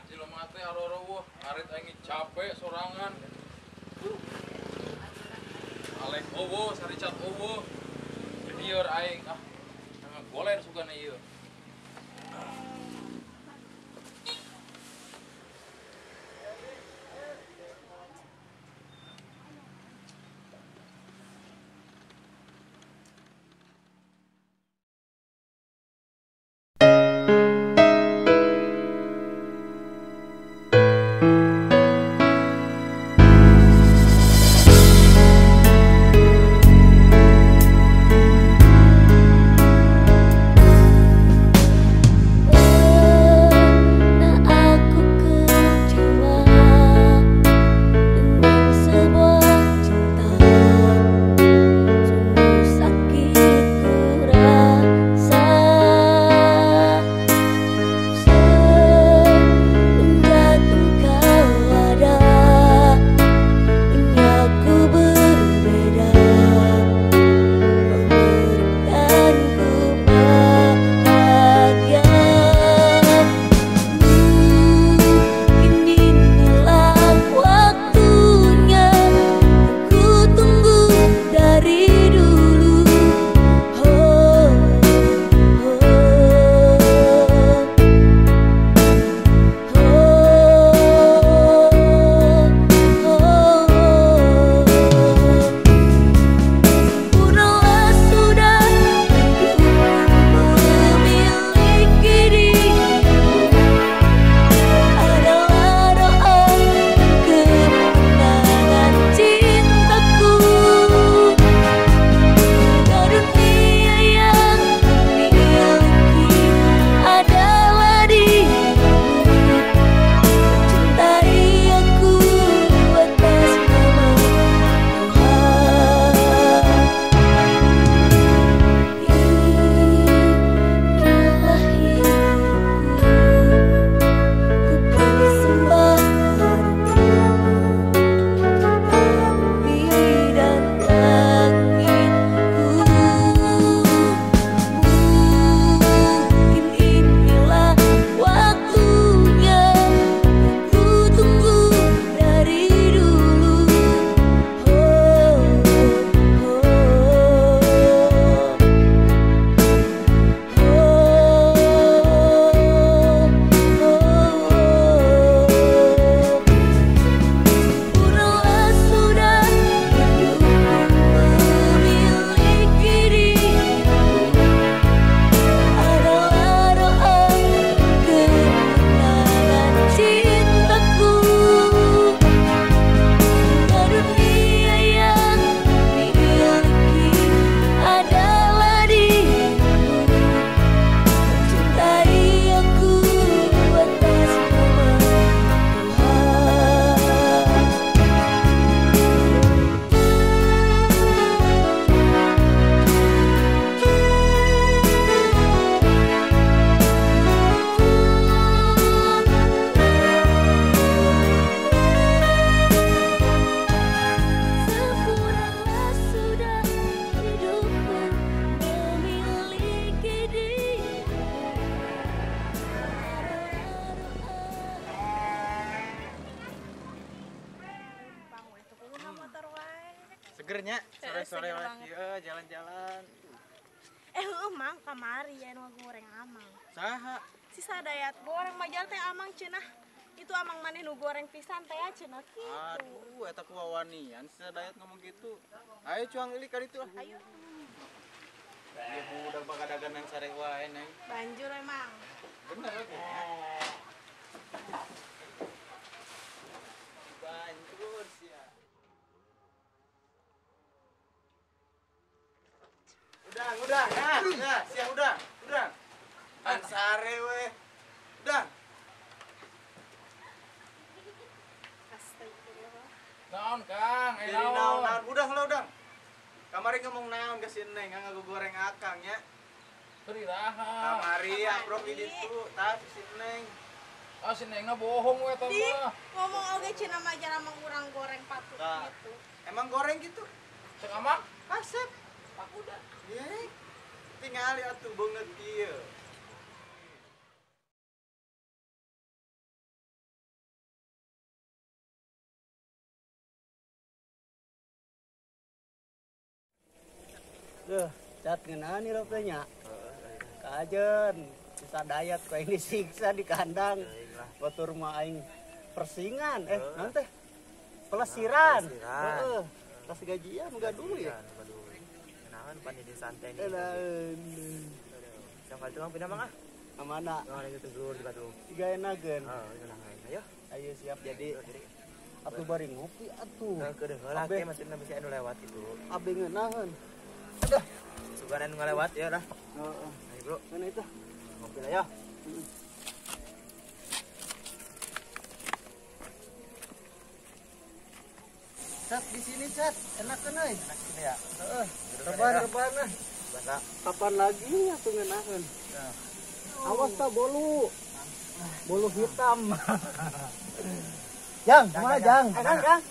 jelema teh aroro wah arit aing capek sorangan. Alek eueuh saricat eueuh. Lieur aing goler sugana ieu. Segernya sore-sore lagi jalan-jalan. Mang kamari ya nu goreng amang. Saha? Si sadayat goreng majal teh amang cenah. Itu amang maneh nu goreng pisan teh cenah kitu. Aduh, eta ku wawanian si sadayat ngomong gitu. Ayo cuang ilik ka ditu. Ayo. Ieu budak bagadagan sare wae neng. Banjur emang. Bener lagi. Banjur sia. Udah, nah, siang udah. Kan sare we. Udah. Astagfirullah. Naon Kang? Jadi naon. Udah. Kamari ngomong naon ke si Neng, ngaku goreng akang ya. Beri raha. Kamari aprok di ditu, tah si Neng. Ah si Nengna bohong we eta mah. Ngomong oge cenah mah jarang urang goreng patut Nah. gitu. Emang goreng gitu? Cek amang? Asap. Aku udah. Ye. Tingali atuh beungeut ieu. Duh, cat ngeunaan ieu teh nya. Kajen, bisa dayat ku aing disiksa di kandang. Batur mah aing persingan, naon teh? Pelesiran. Heeh. Tas gajian enggak dulu ya. Kenalan pan di santai nih. Yang kali pindah mah. Amana? Oh, itu tegur di Bandung. Gaenakeun. Ayo. Ayo siap jadi. Atuh bari ngopi atuh. Kedeung heula ke masih bisa anu lewat itu. Abi ngeunaheun. Aduh. Sugan anu ngalewat ya dah. Heeh. Ayo, Bro. Mana itu? Ngopi lah ya. Cat di sini cat, enak kan euy. Enak ini ya. Heeh. Reban-reban ah. Basa. Kapan lagi atuh ngeunaheun? Awas ta bolu. Bolu hitam. Jang, kumaha Jang? Jang.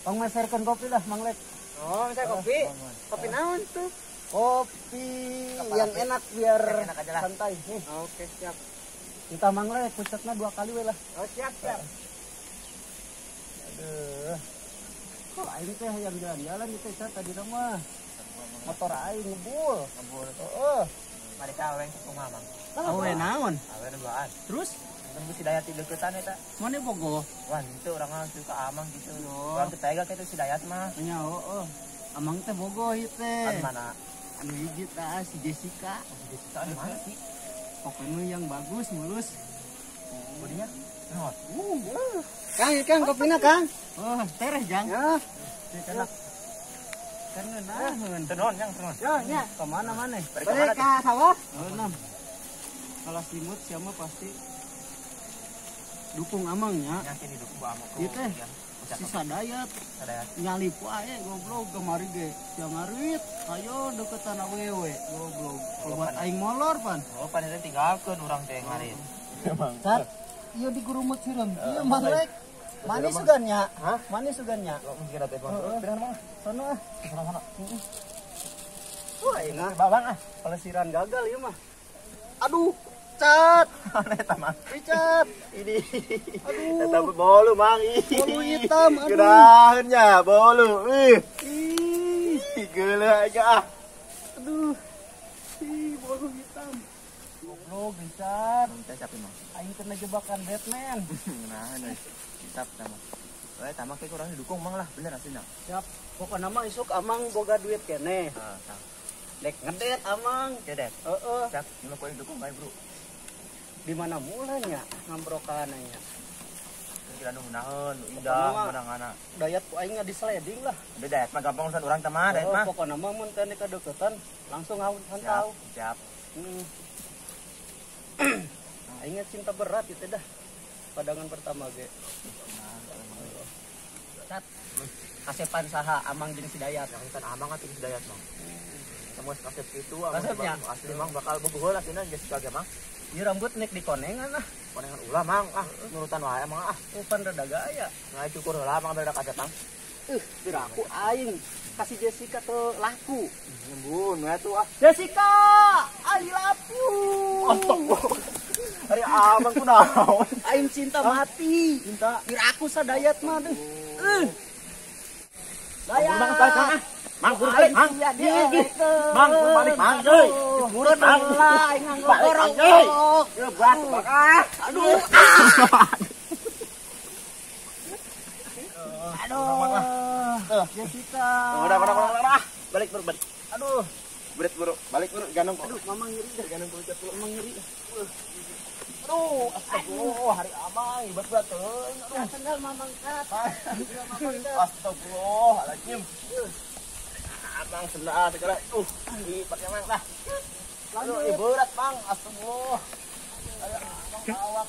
Pang meserkeun kopi lah Mang Lek. Oh, saya kopi. Kopi naon tuh? Kopi yang enak biar Enak aja lah. santai. Nih, Oke, siap. kita Mang Lek pucatna 2 kali we lah. Oh, siap. Aduh. Kok aing teh yang jalan-jalan itu tadi mah. Motor aing ngebul. Heeh. Mari kaweng kumaha, Mang. Awe naon? Awen duaan. Terus Tembus si Dayat di deketan eta. mana bogo? Wah, itu orang langsung ke Amang gitu. Orang ketega itu si Dayat mah. Nya heeh. Amang teh bogo ieu teh. Anu mana? Anu hiji tah si Jessica. Kita di mana sih? Pokoknya yang bagus mulus. Bodinya? Not. Kang kopina Kang. Oh, tereh Jang. Ya. Enak. Kan ngeunaheun. Tenon, yang tenon. Ya, nya. Ke mana? Balik ka sawah. Oh, nam. Kalau simut siapa pasti dukung amangnya. Yakin hidup gua amok. Ieu teh si Sadayat Dayat. nyalip wae goblok kemari ge. Siang ngarit, ayo deketan awewe goblok. Obat aing molor pan. Oh, panita tinggalkeun urang teh ngarit. Cat, ieu di gurumut sireum. Ieu Mang Lek. Manis sugannya. Hah? Manis sugannya. Lo mungkin ada telepon. Pindah mah. Sono ah. Sana. Wah, ini Babang ah. pelesiran gagal ieu mah. Aduh, cat. Eta mah. Cat. Ini. Aduh. Eta bolu, Mang. Bolu hitam, aduh. Gerahan nya bolu. Ih, Geuleuh aja ah. aduh. Ih, bolu hitam. Goblok, Cat. Kita siapa Mang? Aing kena jebakan Batman. Nah, nih. Kitap sama. Soalnya tamak kayak kurang didukung Mang lah, bener aslinya. Siap. Pokoknya mah isuk amang boga duit kene. Dek ngedet amang. Dedet. Heeh. Siap, nu poin dukung bae, Bro. Di mana mulanya ngambrokananya? Kira nu naon, nu indah, menangana. Dayat ku aing disleding lah. Dedet mah gampang urusan urang teh mah, Dedet mah. Pokoknya mah mun teh kadeketan langsung hantau. Siap. Ingat cinta berat itu dah. Padangan pertama ge. Cat. Kasepan saha amang jeung si Dayat. Yang kan amang atuh si Dayat mah. Kamu kasep itu Kasepnya? asli Mang bakal bogoh lah cenah geus kage Mang. Ieu rambut nek dikonengan ah. Konengan ulah Mang, nurutan wae Mang ah. Upan rada gaya. Ngai cukur heula Mang beda kasep Mang. Diraku aing kasih Jessica tuh laku. Nyembun we tuh ah. Jessica, I love you. Astagfirullah. Hari amang ku naon? Aing cinta mati. Cinta. Diraku Sadayat mah deh. Dayat. Mang balik Mang, buru balik Mang. Ya dia. Mang, buru balik Mang euy. Buru Mang. Aing ngorok. Ya buat bakah. Aduh. Aduh. Jessica. Udah. Balik buru balik. Aduh. Berit buru. Balik buru ganong. Aduh, mama ngiri dah. Ganong kulit dulu. Mama ngiri. Aduh, astagfirullah hari amang hebat banget euy. Aduh, sendal mama angkat. Astagfirullahaladzim. Abang sendal segala. Pakai Mang dah. Aduh, berat Mang. Astagfirullah. Abang awak.